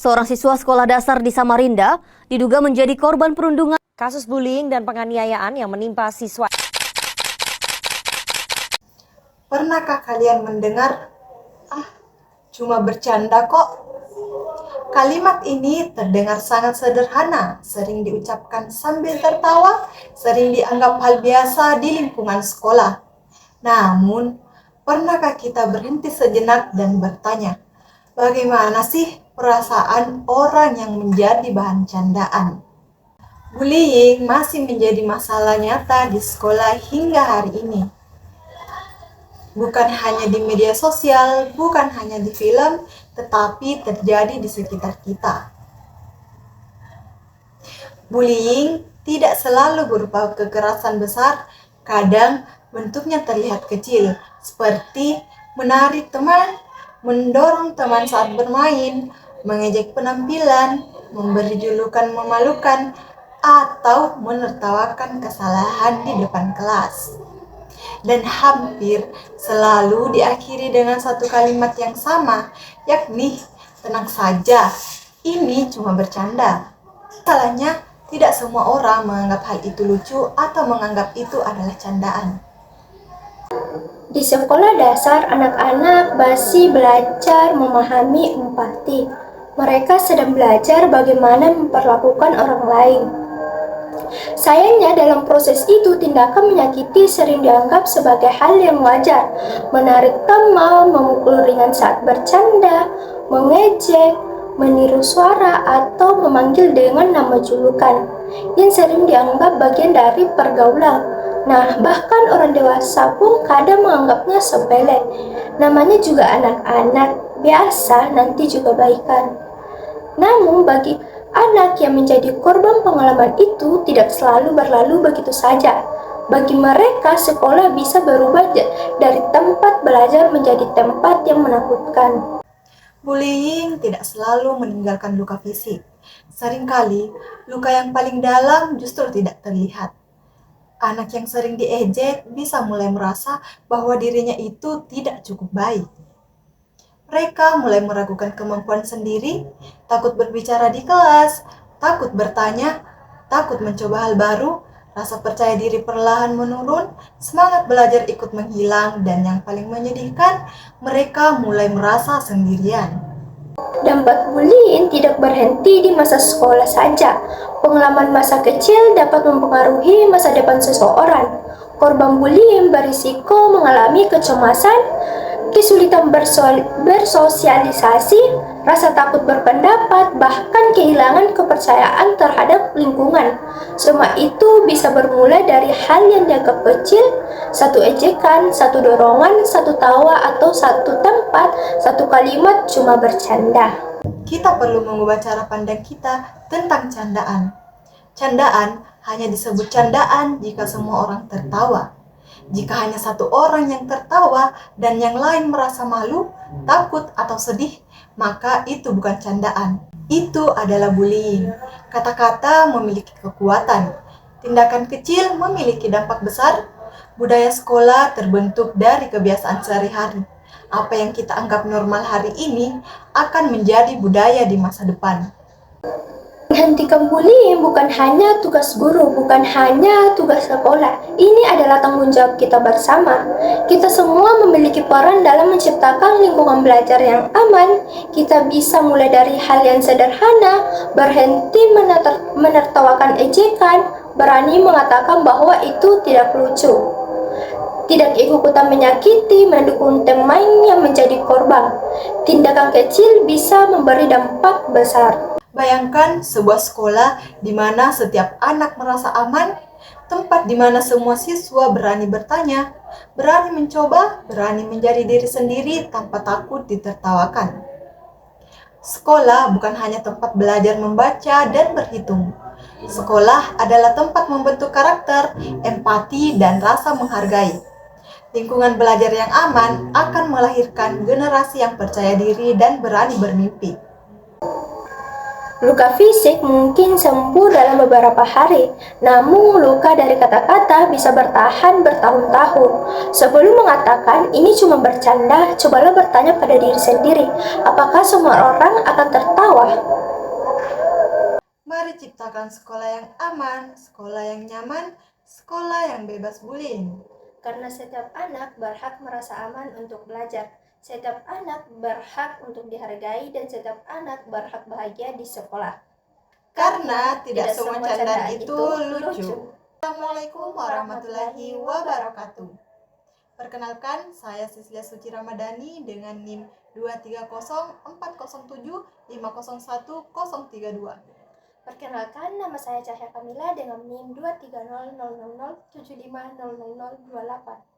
Seorang siswa sekolah dasar di Samarinda diduga menjadi korban perundungan. Kasus bullying dan penganiayaan yang menimpa siswa. Pernahkah kalian mendengar, cuma bercanda kok? Kalimat ini terdengar sangat sederhana, sering diucapkan sambil tertawa, sering dianggap hal biasa di lingkungan sekolah. Namun, pernahkah kita berhenti sejenak dan bertanya, bagaimana sih perasaan orang yang menjadi bahan candaan? Bullying masih menjadi masalah nyata di sekolah hingga hari ini. Bukan hanya di media sosial, bukan hanya di film, tetapi terjadi di sekitar kita. Bullying tidak selalu berupa kekerasan besar, kadang bentuknya terlihat kecil, seperti menarik teman, mendorong teman saat bermain, mengejek penampilan, memberi julukan memalukan, atau menertawakan kesalahan di depan kelas. Dan hampir selalu diakhiri dengan satu kalimat yang sama, yakni tenang saja, ini cuma bercanda. Salahnya, tidak semua orang menganggap hal itu lucu atau menganggap itu adalah candaan. Di sekolah dasar, anak-anak masih belajar memahami empati. Mereka sedang belajar bagaimana memperlakukan orang lain. Sayangnya dalam proses itu tindakan menyakiti sering dianggap sebagai hal yang wajar. Menarik teman, memukul ringan saat bercanda, mengejek, meniru suara, atau memanggil dengan nama julukan yang sering dianggap bagian dari pergaulan. Nah, bahkan orang dewasa pun kadang menganggapnya sepele. Namanya juga anak-anak, biasa nanti juga baikan. Namun bagi anak yang menjadi korban pengalaman itu tidak selalu berlalu begitu saja. Bagi mereka, sekolah bisa berubah dari tempat belajar menjadi tempat yang menakutkan. Bullying tidak selalu meninggalkan luka fisik. Seringkali, luka yang paling dalam justru tidak terlihat. Anak yang sering diejek bisa mulai merasa bahwa dirinya itu tidak cukup baik. Mereka mulai meragukan kemampuan sendiri, takut berbicara di kelas, takut bertanya, takut mencoba hal baru, rasa percaya diri perlahan menurun, semangat belajar ikut menghilang, dan yang paling menyedihkan, mereka mulai merasa sendirian. Dampak bullying tidak berhenti di masa sekolah saja. Pengalaman masa kecil dapat mempengaruhi masa depan seseorang. Korban bullying berisiko mengalami kecemasan, kesulitan bersosialisasi, rasa takut berpendapat, bahkan kehilangan kepercayaan terhadap lingkungan. Semua itu bisa bermula dari hal yang dianggap kecil, satu ejekan, satu dorongan, satu tawa, atau satu tempat, satu kalimat cuma bercanda. Kita perlu mengubah cara pandang kita tentang candaan. Candaan hanya disebut candaan jika semua orang tertawa. Jika hanya satu orang yang tertawa dan yang lain merasa malu, takut, atau sedih, maka itu bukan candaan. Itu adalah bullying. Kata-kata memiliki kekuatan. Tindakan kecil memiliki dampak besar. Budaya sekolah terbentuk dari kebiasaan sehari-hari. Apa yang kita anggap normal hari ini akan menjadi budaya di masa depan. Menghentikan bullying bukan hanya tugas guru, bukan hanya tugas sekolah. Ini adalah tanggung jawab kita bersama. Kita semua memiliki peran dalam menciptakan lingkungan belajar yang aman. Kita bisa mulai dari hal yang sederhana, berhenti menertawakan ejekan, berani mengatakan bahwa itu tidak lucu. Tidak ikut-ikutan menyakiti, mendukung teman yang menjadi korban. Tindakan kecil bisa memberi dampak besar. Bayangkan sebuah sekolah di mana setiap anak merasa aman, tempat di mana semua siswa berani bertanya, berani mencoba, berani menjadi diri sendiri tanpa takut ditertawakan. Sekolah bukan hanya tempat belajar membaca dan berhitung. Sekolah adalah tempat membentuk karakter, empati, dan rasa menghargai. Lingkungan belajar yang aman akan melahirkan generasi yang percaya diri dan berani bermimpi. Luka fisik mungkin sembuh dalam beberapa hari, namun luka dari kata-kata bisa bertahan bertahun-tahun. Sebelum mengatakan ini cuma bercanda, cobalah bertanya pada diri sendiri, apakah semua orang akan tertawa? Mari ciptakan sekolah yang aman, sekolah yang nyaman, sekolah yang bebas bullying. Karena setiap anak berhak merasa aman untuk belajar. Setiap anak berhak untuk dihargai dan setiap anak berhak bahagia di sekolah. Karena tidak semua candaan itu lucu. Assalamualaikum warahmatullahi wabarakatuh. Perkenalkan, saya Sislia Suci Ramadhani dengan NIM 2304007501032. Perkenalkan, nama saya Cahya Kamila dengan NIM 2300007500028.